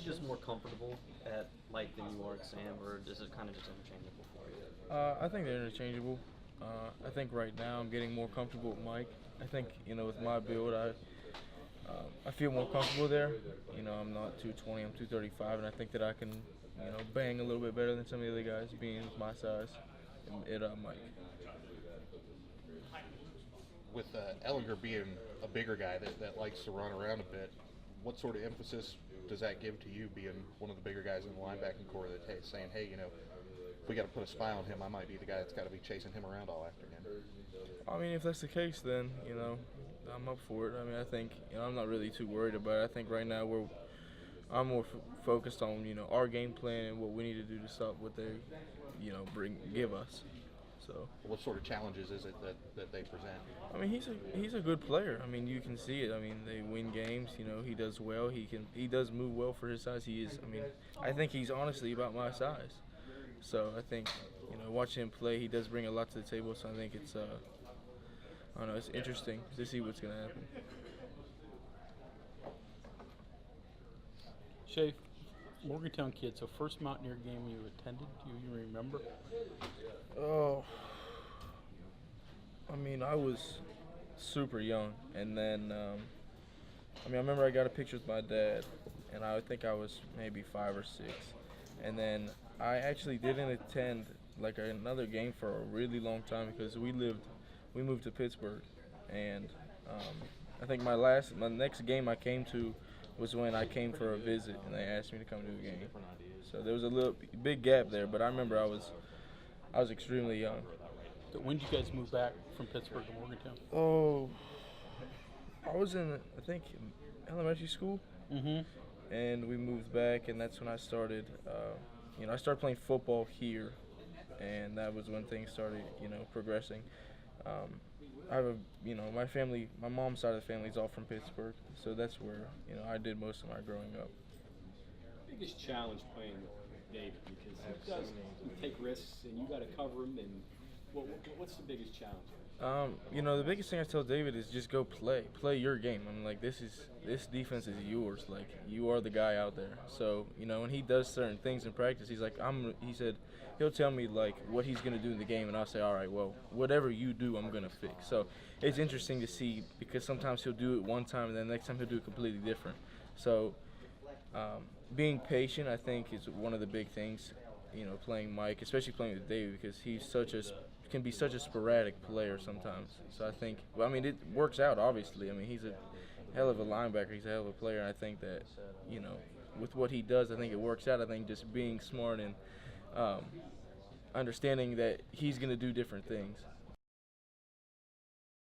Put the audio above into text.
Just more comfortable at Mike than you are at Sam, or is it kind of just interchangeable for you? I think they're interchangeable. I think right now I'm getting more comfortable with Mike. I think with my build, I feel more comfortable there. I'm not 220, I'm 235, and I think that I can bang a little bit better than some of the other guys, being my size at Mike. With Ellinger being a bigger guy that likes to run around a bit, what sort of emphasis does that give to you being one of the bigger guys in the linebacking core that saying, hey, if we got to put a spy on him, I might be the guy that's got to be chasing him around all afternoon? I mean, if that's the case, then I'm up for it. I mean, I think I'm not really too worried about it. I think right now I'm more focused on our game plan and what we need to do to stop what they give us. So what sort of challenges is it that they present? I mean, he's a good player. I mean, you can see it. I mean, they win games. He does well. He does move well for his size. He is. I mean, I think he's honestly about my size. So I think watching him play, he does bring a lot to the table. So I think it's I don't know. It's interesting to see what's gonna happen. Shea, Morgantown kid, so first Mountaineer game you attended, do you remember? Oh, I mean, I was super young, and then I remember I got a picture with my dad, and I think I was maybe 5 or 6, and then I actually didn't attend like another game for a really long time because we moved to Pittsburgh, and I think my next game I came to was when I came for a visit, and they asked me to come to a game. So there was a little big gap there, but I remember I was extremely young. So when did you guys move back from Pittsburgh to Morgantown? Oh, I was in I think elementary school, and we moved back, and that's when I started. I started playing football here, and that was when things started, progressing. I have my mom's side of the family is all from Pittsburgh, so that's where I did most of my growing up. Biggest challenge playing with David because you take risks and you got to cover him. And what's the biggest challenge? The biggest thing I tell David is just go play your game. I mean, like this defense is yours. Like you are the guy out there. So when he does certain things in practice, he's like he said he'll tell me like what he's gonna do in the game, and I'll say, all right, well, whatever you do, I'm gonna fix. So it's interesting to see because sometimes he'll do it one time, and then the next time he'll do it completely different. So being patient, I think, is one of the big things. Playing Mike, especially playing with David, because he's can be such a sporadic player sometimes. So I think, it works out, obviously. I mean, he's a hell of a linebacker. He's a hell of a player. And I think that, with what he does, I think it works out. I think just being smart and understanding that he's going to do different things.